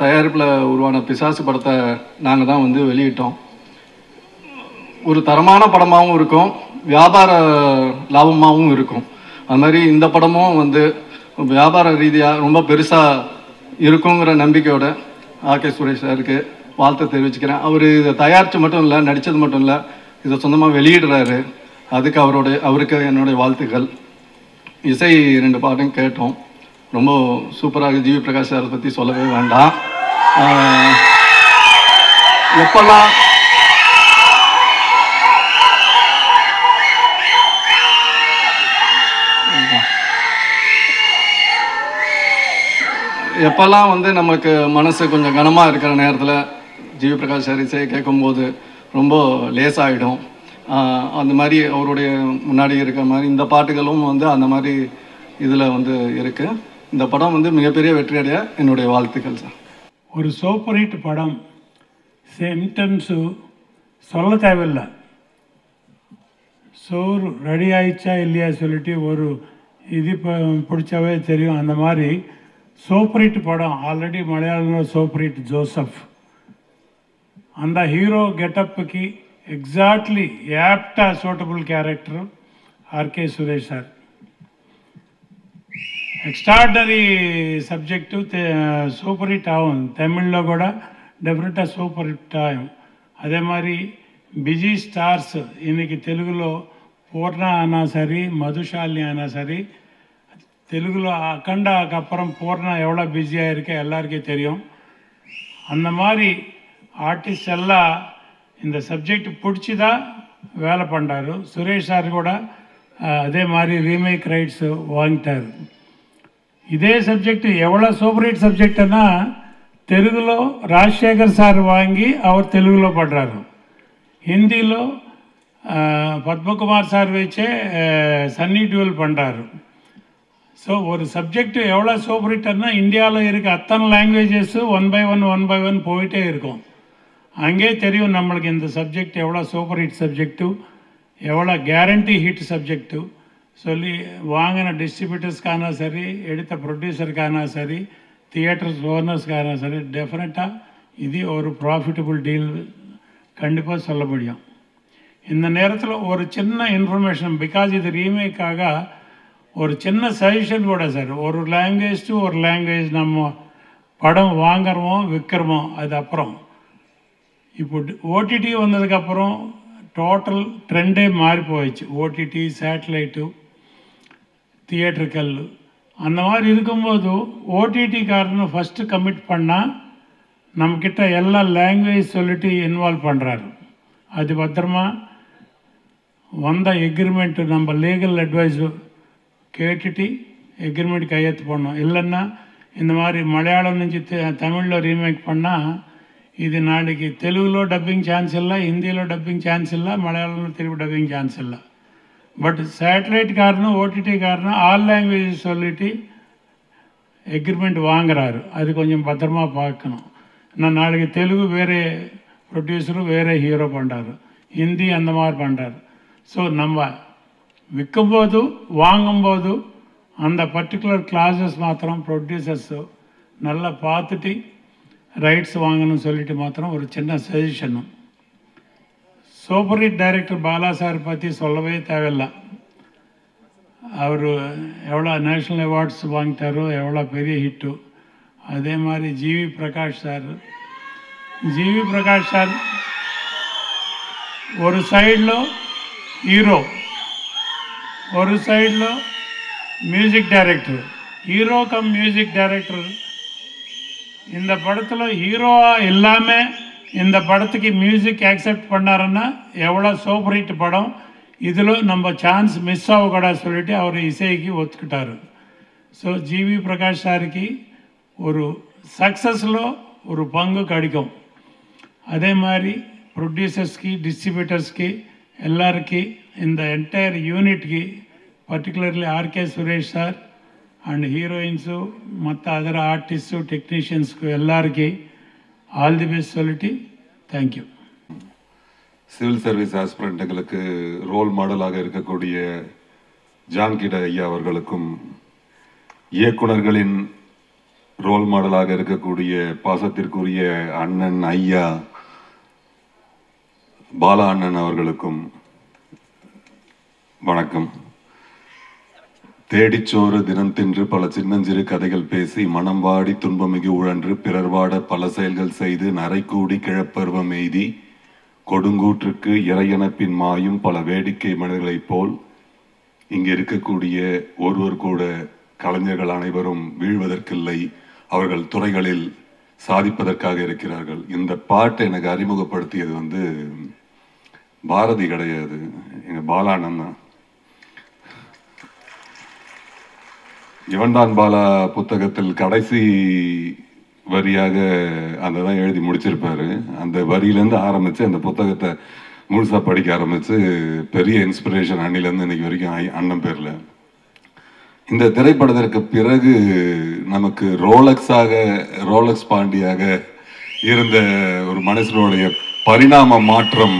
தயாரிப்பில் உருவான பிசாசு படத்தை நாங்கள் தான் வந்து வெளியிட்டோம். ஒரு தரமான படமாகவும் இருக்கும், வியாபார லாபமாகவும் இருக்கும். அது மாதிரி இந்த படமும் வந்து வியாபார ரீதியாக ரொம்ப பெருசாக இருக்குங்கிற நம்பிக்கையோட ஆர்கே சுரேஷ் சாருக்கு வாழ்த்து தெரிவிச்சுக்கிறேன். அவர் இதை தயாரித்து மட்டும் இல்லை, நடித்தது மட்டும் இல்லை, இதை சொந்தமாக வெளியிடுறாரு. அதுக்கு அவருக்கு என்னுடைய வாழ்த்துக்கள். இசை 2 பாட்டும் கேட்டோம், ரொம்ப சூப்பராக. ஜிவி பிரகாஷ் சாரை பற்றி சொல்லவே வேண்டாம். எப்போல்லாம் வந்து நமக்கு மனசு கொஞ்சம் கனமாக இருக்கிற நேரத்தில் ஜிவி பிரகாஷ் சார் இசையை கேட்கும்போது ரொம்ப லேசாகிடும். அந்த மாதிரி அவருடைய முன்னாடி இருக்கிற மாதிரி இந்த பாட்டுகளும் வந்து அந்த மாதிரி இதில் வந்து இருக்குது. இந்த படம் வந்து மிகப்பெரிய வெற்றியடைய என்னுடைய வாழ்த்துக்கள் சார். ஒரு சூப்பர் ஹிட் படம் சென்டென்ஸு சொல்ல தேவையில்லை. சோறு ரெடி ஆயிடுச்சா இல்லையா சொல்லிட்டு ஒரு இது பிடிச்சாவே தெரியும். அந்த மாதிரி சூப்பர் ஹிட் படம். Already Malayalam super hit Joseph. அந்த ஹீரோ గెటప్కి ఎగ్జాక్ట్లీ యాప్టా suitable character RK Suresh sir. Extraordinary subject super hit ఆகும் తమిళ్లో కూడా డెఫినెట్గా సూపర్ హిట్ ఆகும். అదే మరి బిజీ స్టార్స్ இன்னைக்கு తెలుగులో பூர்ணா ஆனா சரி மதுஷாலினி ஆனா சரி தெலுங்குல அக்கண்டாக்கு அப்புறம் பூர்ணா எவ்வளோ பிஸியாக இருக்க எல்லாருக்கும் தெரியும். அந்த மாதிரி ஆர்டிஸ்ட் எல்லாம் இந்த சப்ஜெக்ட் பிடிச்சி தான் வேலை பண்ணுறாரு. சுரேஷ் சார் கூட அதே மாதிரி ரீமேக் ரைட்ஸ் வாங்கிட்டார். ఇదే సబ్జెక్టు ఎవరో సూపర్ హిట్ సబ్జెక్టునా తెలుగులో రాజశేఖర్ సార్ వాంగి அவர் తెలుగులో పడ్డారు. హిందీలో பத்மகுமார் சார் வச்சே சன்னி டியூல் பண்ணுறாரு. ஸோ ஒரு சப்ஜெக்ட் எவ்வளோ சூப்பர் ஹிட்னா இந்தியாவில் இருக்க அத்தனை லாங்குவேஜஸ் ஒன் பை ஒன் போயிட்டே இருக்கும். அங்கே தெரியும் நம்மளுக்கு இந்த சப்ஜெக்ட் எவ்வளோ சூப்பர் ஹிட் சப்ஜெக்டு, எவ்வளோ கேரண்டி ஹிட் சப்ஜெக்டு சொல்லி வாங்கின டிஸ்ட்ரிபியூட்டர்ஸ்க்கான சரி, எடுத்த ப்ரொடியூசருக்கான சரி, தியேட்டர்ஸ் ஓனர்ஸ்க்கான சரி, டெஃபினட்டாக இது ஒரு ப்ராஃபிட்டபுள் டீல் கண்டிப்பாக சொல்ல முடியும். இந்த நேரத்தில் ஒரு சின்ன இன்ஃபர்மேஷன், பிகாஸ் இது ரீமேக்காக ஒரு சின்ன சஜஷன் கூட சார். ஒரு லாங்குவேஜ் டு ஒரு லாங்குவேஜ் நம்ம படம் வாங்குறோமோ விற்கிறோமோ அது அப்புறம். இப்போ ஓடிடி வந்ததுக்கப்புறம் டோட்டல் ட்ரெண்டே மாறி போயிடுச்சு. ஓடிடி, சேட்டலைட்டு, தியேட்டருக்கல் அந்த மாதிரி இருக்கும்போது ஓடிடிக்காரன்னு ஃபஸ்ட்டு கமிட் பண்ணால் நம்மக்கிட்ட எல்லா லாங்குவேஜ் சொல்லிட்டு இன்வால்வ் பண்ணுறாரு. அது பத்திரமா வந்த எக்ரிமெண்ட்டு நம்ம லீகல் அட்வைஸு கேட்டுட்டு எக்ரிமெண்ட் கையெழுத்து பண்ணோம். இல்லைன்னா இந்த மாதிரி மலையாளம் నుంచి தமிழில் ரீமேக் பண்ணால் இது நாளைக்கு தெலுங்குలో டப்பிங் சான்ஸ் இல்லை, ஹிந்தியில் டப்பிங் சான்ஸ் இல்லை, மலையாளம்లో తెలుగు டப்பிங் சான்ஸ் இல்லை. பட் சேட்டலைட் காரணம் ஓடிடி காரணம் ஆல் லாங்குவேஜ் சொல்லிட்டு எக்ரிமெண்ட் வாங்குறாரு. அது கொஞ்சம் பத்திரமா பார்க்கணும். நான் நாளைக்கு தெலுங்கு வேறு ப்ரொடியூசரும் வேறு ஹீரோ பண்ணுறாரு, ஹிந்தி அந்த மாதிரி பண்ணுறாரு. ஸோ நம்ம விற்கும்போது வாங்கும்போது அந்த பர்டிகுலர் கிளாஸஸ் மாத்திரம் ப்ரொடியூசர்ஸு நல்லா பார்த்துட்டு ரைட்ஸ் வாங்கணும்னு சொல்லிட்டு மாத்திரம் ஒரு சின்ன சஜஷனும். Super hit director Bala sir பற்றி சொல்லவே தேவையில்லை. அவர் எவ்வளோ நேஷ்னல் அவார்ட்ஸ் வாங்கிட்டாரோ, எவ்வளோ பெரிய ஹிட்டு. அதே மாதிரி ஜிவி பிரகாஷ் சார் ஒரு సైడ్లో హీరో, ஒரு సైడ్లో music director. Hero cum music director. இந்த படத்தில் ஹீரோவாக இல்லாமல் இந்த படத்துக்கு மியூசிக் ஆக்செப்ட் பண்ணாருன்னா எவ்வளோ சூப்பர் ஹிட் படம். இதில் நம்ம சான்ஸ் மிஸ் ஆகக்கூடாது சொல்லிட்டு அவர் இசைக்கு ஒத்துக்கிட்டார். ஸோ ஜிவி பிரகாஷ் சாருக்கு ஒரு సక్సెస్లో ஒரு பங்கு கிடைக்கும். அதே மாதிரி ப்ரொடியூசர்ஸ்க்கு, டிஸ்ட்ரிபியூட்டர்ஸ்க்கு, எல்லாருக்கு, இந்த என்டையர் யூனிட்க்கு, particularly RK Suresh sir and heroines, மற்ற அதர் ஆர்டிஸ்ட்டு, டெக்னீஷியன்ஸ்க்கு எல்லாருக்கு ஆல் தி பெஸ்ட் சொல்லிட்டு தேங்க்யூ. சிவில் சர்வீஸ் ஆஸ்பிரண்ட்டுகளுக்கு ரோல் மாடலாக இருக்கக்கூடிய ஜான்கிட ஐயா அவர்களுக்கும், இயக்குனர்களின் ரோல் மாடலாக இருக்கக்கூடிய பாசத்திற்குரிய அண்ணன் ஐயா பாலா அண்ணன் அவர்களுக்கும் வணக்கம். தேடிச்சோறு தினம் தின்று பல சின்னஞ்சிறு கதைகள் பேசி மனம் வாடி துன்பமிகு உழன்று பிறர் வாட பல செயல்கள் செய்து நரைக்கூடி கிழப்பருவம் எய்தி கொடுங்கூற்றுக்கு இறையனப்பின் மாயும் பல வேடிக்கை மனிதர்களைப் போல் இங்கு இருக்கக்கூடிய ஒருவர் கூட கலைஞர்கள் அனைவரும் வீழ்வதற்கில்லை, அவர்கள் துறைகளில் சாதிப்பதற்காக இருக்கிறார்கள். இந்த பாட்டை எனக்கு அறிமுகப்படுத்தியது பாரதி கிடையாது, எங்கள் பாலாண்ணன் தான். இவன்தான் பாலா புத்தகத்தில் கடைசி வரியாக அந்த தான் எழுதி முடிச்சிருப்பாரு. அந்த வரியிலேருந்து ஆரம்பித்து அந்த புத்தகத்தை முழுசாக படிக்க ஆரம்பித்து பெரிய இன்ஸ்பிரேஷன் அன்னிலேருந்து இன்னைக்கு வரைக்கும் அண்ணன் பேரில். இந்த திரைப்படத்திற்கு பிறகு நமக்கு ரோலக்ஸ் பாண்டியாக இருந்த ஒரு மனுஷனுடைய பரிணாம மாற்றம்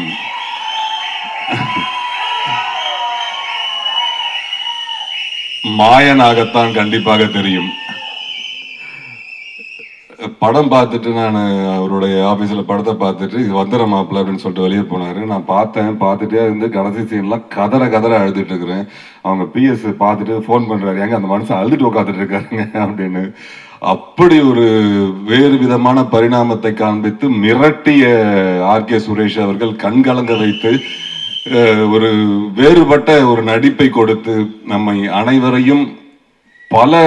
மாயனாகத்தான் கண்டிப்பாக தெரியும். படம் பார்த்துட்டு நான் அவருடைய ஆஃபீஸில் படத்தை பார்த்துட்டு இது வந்துடுற மாப்பிள்ள அப்படின்னு சொல்லிட்டு வெளியே போனார். நான் பார்த்துட்டே இருந்து கடைசி சீன்லாம் கதற அழுதுட்டு இருக்கிறேன். அவங்க பிஎஸ் பார்த்துட்டு ஃபோன் பண்ணுறாரு, ஏங்க அந்த மனுஷன் அழுதுட்டு உட்காந்துட்டு இருக்காருங்க அப்படின்னு. அப்படி ஒரு வேறு விதமான பரிணாமத்தை காண்பித்து மிரட்டிய ஆர்கே சுரேஷ் அவர்கள் கண்கலங்க வைத்து ஒரு வேறுபட்ட ஒரு நடிப்பை கொடுத்து நம்மை அனைவரையும் பல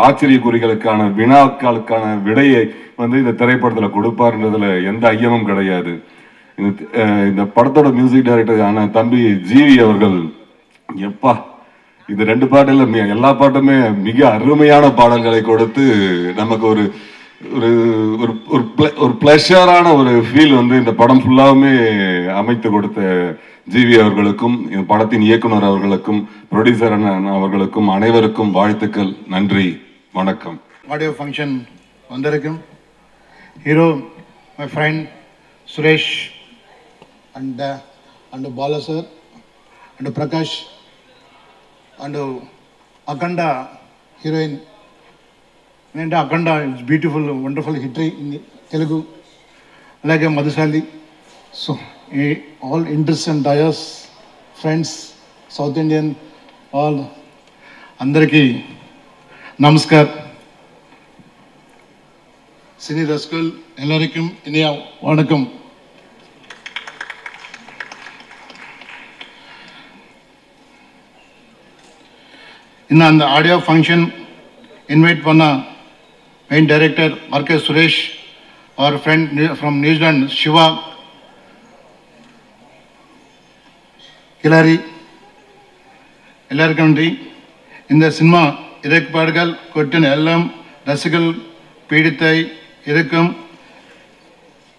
ஆச்சரியக்குறிகளுக்கான வினாக்களுக்கான விடையை இந்த திரைப்படத்தில் கொடுப்பார்ன்றதுல எந்த ஐயமும் கிடையாது. இந்த படத்தோட மியூசிக் டைரக்டர் ஆன தம்பி ஜிவி அவர்கள் எப்பா இது 2 பாட்டு இல்லை, எல்லா பாட்டுமே மிக அருமையான பாடல்களை கொடுத்து நமக்கு ஒரு ஒரு ஒரு பிளஷரான ஒரு ஃபீல் இந்த படம் ஃபுல்லாவுமே அமைத்து கொடுத்த ஜிவி அவர்களுக்கும் இந்த படத்தின் இயக்குனர் அவர்களுக்கும் ப்ரொடியூசர் அவர்களுக்கும் அனைவருக்கும் வாழ்த்துக்கள். நன்றி, வணக்கம். ஆடியோ ஃபங்க்ஷன் வந்திருக்கும் hero my friend Suresh and Bala sir and Prakash and Akanda heroine and Akanda is beautiful, wonderful history in Telugu, like a Madhusali. So all interests and dyers, friends, South Indian, all andariki namaskar. Sini Raskul ellarikkum iniya vanakkam. In the audio function, invite Panna, main director R.K. Suresh, our friend from New Zealand, Shiva, Kilari, Ellar Country. In the cinema, Irek Padgal, Kotin Ellam, Rasikal, Peditai, Irekum.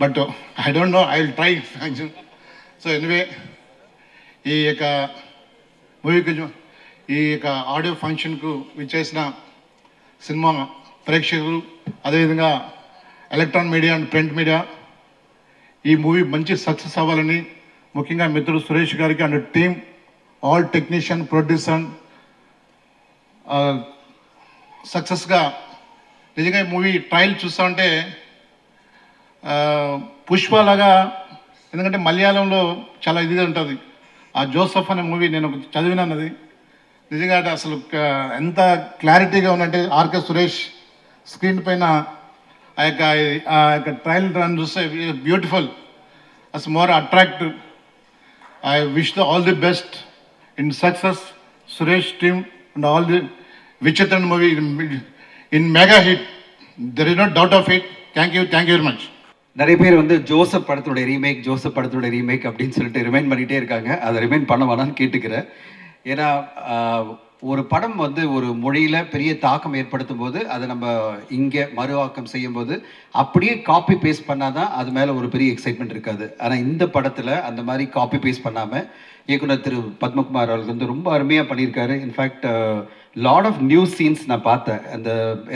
But I don't know, I'll try. So anyway, movie ఈ యొక్క audio ఫంక్షన్కు విచ్చేసిన cinema ప్రేక్షకులు, అదేవిధంగా electronic media and print media, ఈ movie మంచి success అవ్వాలని ముఖ్యంగా మిత్రుడు సురేష్ గారికి and team, all technician, producer సక్సెస్గా నిజంగా ఈ మూవీ ట్రయల్ చూస్తూ ఉంటే పుష్పలాగా, ఎందుకంటే మలయాళంలో చాలా ఇదిగా ఉంటుంది. ఆ జోసఫ్ అనే మూవీ నేను చదివినది నిజంగా అసలు ఎంత క్లారిటీగా ఉందంటే ఆర్కే సురేష్ స్క్రీన్ పైన ఆ యొక్క ట్రయల్ రన్ చూస్తే బ్యూటిఫుల్, అసలు more attractive. I wish all the best in success Suresh team and all the Vichithiran movie இன் mega hit. There is no doubt of it. Thank you very much. நிறைய பேர் ஜோசப் படத்தோட remake அப்படின்னு சொல்லிட்டு ரிமைண்ட் பண்ணிகிட்டே இருக்காங்க. அதை ரிமைண்ட் பண்ண வேணான்னு கேட்டுக்கிறேன். ஏன்னா ஒரு படம் ஒரு மொழியில் பெரிய தாக்கம் ஏற்படுத்தும் போது அதை நம்ம இங்கே மறுஆக்கம் செய்யும்போது அப்படியே காப்பி பேஸ்ட் பண்ணால் தான் அது மேலே ஒரு பெரிய எக்ஸைட்மெண்ட் இருக்காது. ஆனால் இந்த படத்தில் அந்த மாதிரி காப்பி பேஸ்ட் பண்ணாமல் இயக்குனர் திரு பத்மகுமார் அவர்கள் ரொம்ப அருமையாக பண்ணியிருக்காரு. In fact lot of new scenes நான் பார்த்தேன்.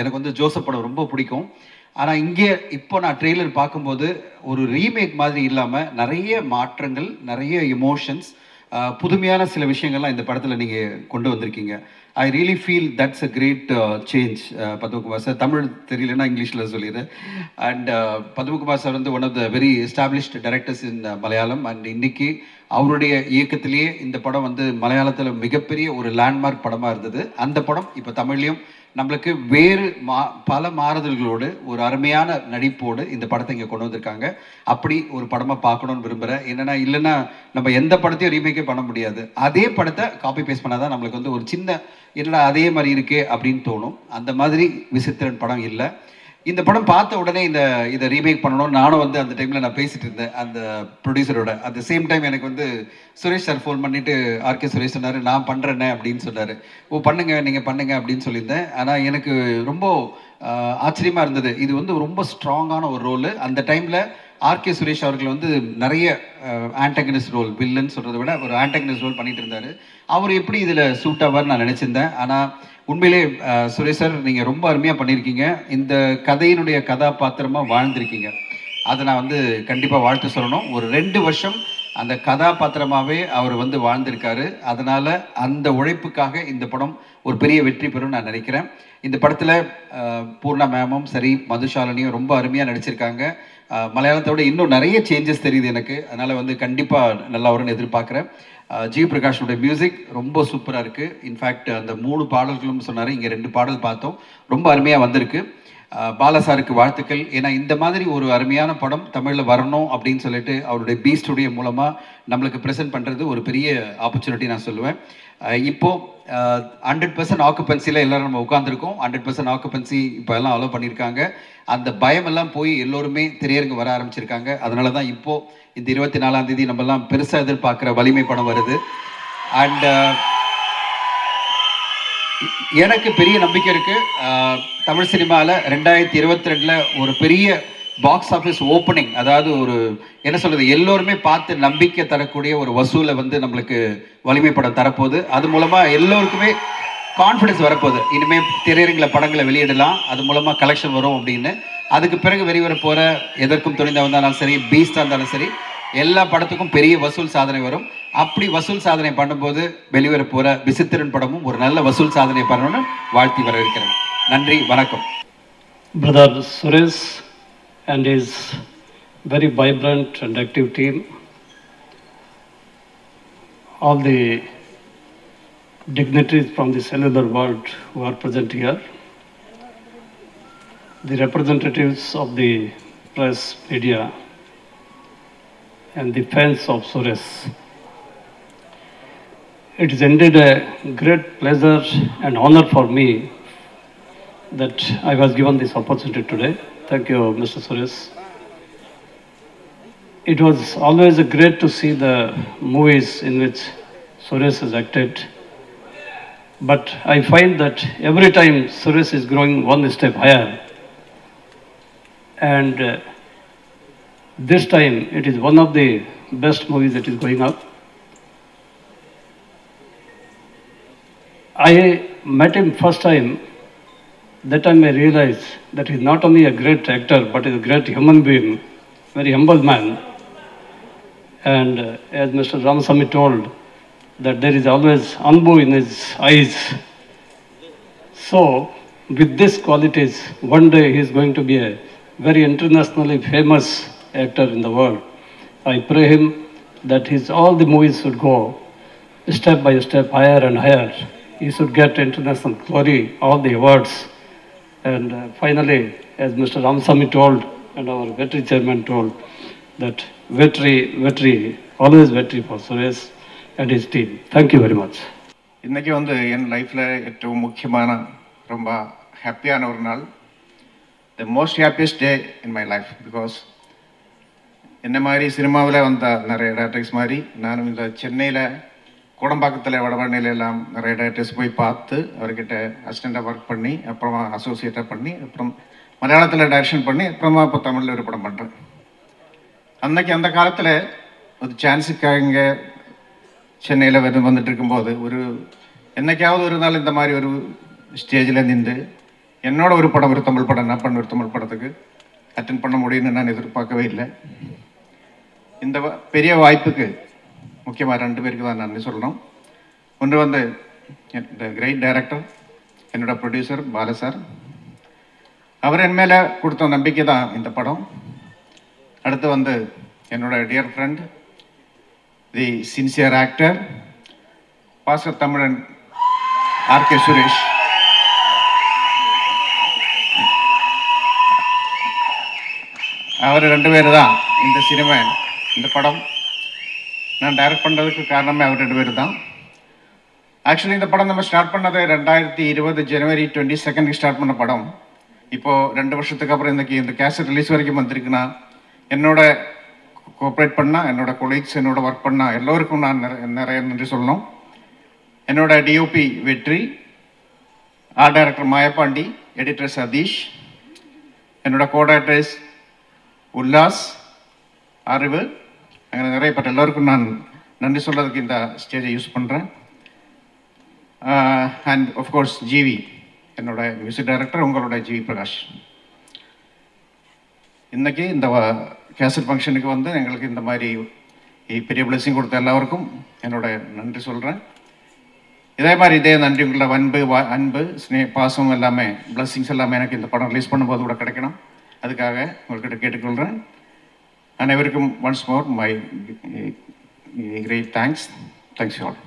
எனக்கு ஜோசப் படம் ரொம்ப பிடிக்கும். ஆனால் இங்கே இப்போ நான் ட்ரெய்லர் பார்க்கும்போது ஒரு ரீமேக் மாதிரி இல்லாமல் நிறைய மாற்றங்கள், நிறைய எமோஷன்ஸ், புதுமையான சில விஷயங்கள்லாம் இந்த படத்தில் நீங்கள் கொண்டு வந்திருக்கீங்க. I really feel that's a great change. Padmakumar sir, தமிழ் தெரியலன்னா இங்கிலீஷில் சொல்லிடுறேன். And Padmakumar sir one of the very established directors in Malayalam. அண்ட் இன்னைக்கு அவருடைய இயக்கத்திலேயே இந்த படம் மலையாளத்தில் மிகப்பெரிய ஒரு லேண்ட்மார்க் படமாக இருந்தது. அந்த படம் இப்போ தமிழ்லையும் நம்மளுக்கு வேறு பல மாறுதல்களோடு ஒரு அருமையான நடிப்போடு இந்த படத்தை இங்கே கொண்டு வந்திருக்காங்க. அப்படி ஒரு படமாக பார்க்கணுன்னு விரும்புகிறேன். இல்லைன்னா நம்ம எந்த படத்தையும் ரீமேக்கே பண்ண முடியாது. அதே படத்தை காப்பி பேஸ்ட் பண்ணால் தான் நம்மளுக்கு ஒரு சின்ன என்னடா அதே மாதிரி இருக்கே அப்படின்னு தோணும். அந்த மாதிரி விசித்திரன் படம் இல்லை. இந்த படம் பார்த்த உடனே இதை ரீமேக் பண்ணணும் நானும் அந்த டைமில் நான் பேசிட்டு இருந்தேன் அந்த ப்ரொடியூசரோட. அட் த சேம் டைம் எனக்கு சுரேஷ் சார் ஃபோன் பண்ணிவிட்டு ஆர்கே சுரேஷ் சொன்னார், நான் பண்ணுறேன்னே அப்படின்னு சொன்னார். பண்ணுங்க, நீங்கள் பண்ணுங்க அப்படின்னு சொல்லியிருந்தேன். ஆனால் எனக்கு ரொம்ப ஆச்சரியமாக இருந்தது. இது ரொம்ப ஸ்ட்ராங்கான ஒரு ரோல். அந்த டைமில் ஆர்கே சுரேஷ் அவர்கள் நிறைய ஆன்டகனிஸ்ட் ரோல், வில்லன்னு சொல்கிறத விட ஒரு ஆன்டகனிஸ்ட் ரோல் பண்ணிட்டு இருந்தார். அவர் எப்படி இதில் சூட் ஆவார்னு நான் நினச்சிருந்தேன். ஆனால் உண்மையிலே சுரேஷ் சார் நீங்கள் ரொம்ப அருமையாக பண்ணியிருக்கீங்க. இந்த கதையினுடைய கதாபாத்திரமாக வாழ்ந்திருக்கீங்க. அதை நான் கண்டிப்பாக வாழ்த்து சொல்லணும். ஒரு 2 வருஷம் அந்த கதாபாத்திரமாகவே அவர் வந்து வாழ்ந்திருக்காரு. அதனால் அந்த உழைப்புக்காக இந்த படம் ஒரு பெரிய வெற்றி பெறும் நான் நினைக்கிறேன். இந்த படத்தில் பூர்ணா மேமும் சரி மதுஷாலினியும் ரொம்ப அருமையாக நடிச்சிருக்காங்க. மலையாளத்தோட இன்னும் நிறைய சேஞ்சஸ் தெரியுது எனக்கு. அதனால் வந்து கண்டிப்பாக நல்லா வரும்னு எதிர்பார்க்குறேன். ஜி பிரகாஷோட மியூசிக் ரொம்ப சூப்பராக இருக்குது. இன்ஃபேக்ட் அந்த 3 பாடல்களும் சொன்னார், இங்கே 2 பாடல் பார்த்தோம், ரொம்ப அருமையாக வந்திருக்கு. பாலசாருக்கு வாழ்த்துக்கள். ஏன்னா இந்த மாதிரி ஒரு அருமையான படம் தமிழில் வரணும் அப்படின்னு சொல்லிட்டு அவருடைய பி ஸ்டுடியோ மூலமாக நம்மளுக்கு ப்ரெசென்ட் பண்ணுறது ஒரு பெரிய ஆப்பர்ச்சுனிட்டி நான் சொல்லுவேன். இப்போது 100% ஆக்குபென்சியில் எல்லோரும் நம்ம உட்காந்துருக்கோம். 100% ஆக்குபென்சி இப்போ எல்லாம் அலோவ் பண்ணியிருக்காங்க. அந்த பயமெல்லாம் போய் எல்லோருமே திரையரங்கு வர ஆரம்பிச்சிருக்காங்க. அதனால தான் இப்போது இந்த 24ஆம் தேதி நம்மலாம் பெருசாக எதிர்பார்க்குற வலிமை படம் வருது. அண்ட் எனக்கு பெரிய நம்பிக்கை இருக்குது தமிழ் சினிமாவில் 2022 ஒரு பெரிய பாக்ஸ் ஆஃபீஸ் ஓப்பனிங், அதாவது ஒரு என்ன சொல்கிறது, எல்லோருமே பார்த்து நம்பிக்கை தரக்கூடிய ஒரு வசூலை வந்து நம்மளுக்கு வலிமை படம் தரப்போகுது. அது மூலமாக எல்லோருக்குமே கான்ஃபிடன்ஸ் வரப்போகுது. இனிமேல் திரையரங்கில் படங்களை வெளியிடலாம், அது மூலமாக கலெக்ஷன் வரும் அப்படின்னு. அதுக்கு பிறகு வெளிவர போகிற எதற்கும் துணிந்தவன் இருந்தாலும் சரி, பீஸ்டாக இருந்தாலும் சரி, எல்லா படத்துக்கும் பெரிய வசூல் சாதனை வரும். அப்படி வசூல் சாதனை பண்ணும்போது வெளிவர போகிற விசித்திரன் படமும் ஒரு நல்ல வசூல் சாதனை பண்ணணும்னு வாழ்த்தி வரவேற்கிறேன். நன்றி, வணக்கம். Brother Suresh and his very vibrant and active team, all the dignitaries from the cellular world who are present here, the representatives of the press, media, and the fans of Suresh. It is indeed a great pleasure and honor for me that I was given this opportunity today. Thank you, Mr. Suresh. It was always great to see the movies in which Suresh has acted. But I find that every time Suresh is growing one step higher. And this time it is one of the best movies that is going up. I met him first time. That time I realized that he's not only a great actor, but he's a great human being, very humble man. And as Mr. Ramasamy told, that there is always anbu in his eyes. So, with these qualities, one day he is going to be a very internationally famous actor in the world. I pray him that all the movies should go step by step higher and higher. He should get international glory, all the awards. And finally, as Mr. Ramasamy told and our Vetri chairman told, that Vetri, always Vetri for Suresh and his team. Thank you very much. இன்னைக்கு வந்து என் லைஃப்பில் ഏറ്റവും முக்கியமான ரொம்ப ஹாப்பியான ஒரு நாள். The most happiest day in my life, because என்ன மாதிரி சினிமாவில் வந்த நிறைய டேரக்டர்ஸ் மாதிரி நானும் இந்த சென்னையில் கோடம்பாக்கத்தில் வடபழனியில் எல்லாம் நிறைய டேரக்டர்ஸ் போய் பார்த்து அவர்கிட்ட அசிஸ்டண்ட்டாக ஒர்க் பண்ணி அப்புறமா அசோசியேட்டாக பண்ணி அப்புறம் மலையாளத்தில் டைரக்ஷன் பண்ணி அப்புறமா இப்போ தமிழில் ஒரு படம் பண்ணுறேன். அன்னைக்கு அந்த காலத்தில் ஒரு சான்ஸுக்காக இங்கே சென்னையில் வந்துட்டு இருக்கும்போது ஒரு என்னைக்காவது ஒரு நாள் இந்த மாதிரி ஒரு ஸ்டேஜில் நின்று என்னோட ஒரு படம், ஒரு தமிழ் படம், நான் பண்ண ஒரு தமிழ் படத்துக்கு அட்டென்ட் பண்ண முடியும்னு நான் எதிர்பார்க்கவே இல்லை. இந்த பெரிய வாய்ப்புக்கு முக்கியமாக 2 பேருக்கு தான் நன்றி சொல்லணும். ஒன்று வந்து இந்த கிரேட் டைரக்டர், என்னோட ப்ரொடியூசர் பாலா சார், அவர் என் மேலே கொடுத்த நம்பிக்கை தான் இந்த படம். அடுத்து வந்து என்னோட டியர் ஃப்ரெண்ட், தி சின்சியர் ஆக்டர், பாஸ்டர் தமிழன் ஆர்கே சுரேஷ். அவர் 2 பேர் தான் இந்த சினிமா, இந்த படம் நான் டைரக்ட் பண்ணுறதுக்கு காரணமே அவர் 2 பேர் தான். ஆக்சுவலி இந்த படம் நம்ம ஸ்டார்ட் பண்ணது 2020 ஜனவரி 22 ஸ்டார்ட் பண்ண படம். இப்போது 2 வருஷத்துக்கு அப்புறம் இந்த கேசட் ரிலீஸ் வரைக்கும் வந்திருக்குன்னா என்னோட கோஆப்ரேட் பண்ணால், என்னோட கொலீக்ஸ், என்னோட ஒர்க் பண்ணால் எல்லோருக்கும் நான் நிறைய நன்றி சொல்லணும். என்னோட டிஓபி வெற்றி, art director Mayapandi, editor Satish, என்னோட கோஆர்டினேட்டர்ஸ் உல்லாஸ், அறிவு, அங்கே நிறைய பேர் எல்லோருக்கும் நான் நன்றி சொல்கிறதுக்கு இந்த ஸ்டேஜை யூஸ் பண்ணுறேன். அண்ட் ஆஃப்கோர்ஸ் ஜிவி, என்னோட மியூசிக் டைரக்டர், உங்களோட ஜிவி பிரகாஷ். இன்றைக்கி இந்த கேசட் ஃபங்க்ஷனுக்கு வந்து எங்களுக்கு இந்த மாதிரி பெரிய பிளெஸிங் கொடுத்த எல்லாருக்கும் என்னோட நன்றி சொல்கிறேன். இதே நன்றி உங்களோட அன்பு பாசம் எல்லாமே பிளெஸிங்ஸ் எல்லாமே எனக்கு இந்த படம் ரிலீஸ் பண்ணும்போது கூட கிடைக்கணும். அதுக்காக உங்கள்கிட்ட கேட்டுக்கொள்கிறேன். அனைவருக்கும் once more my great thanks. Thanks all.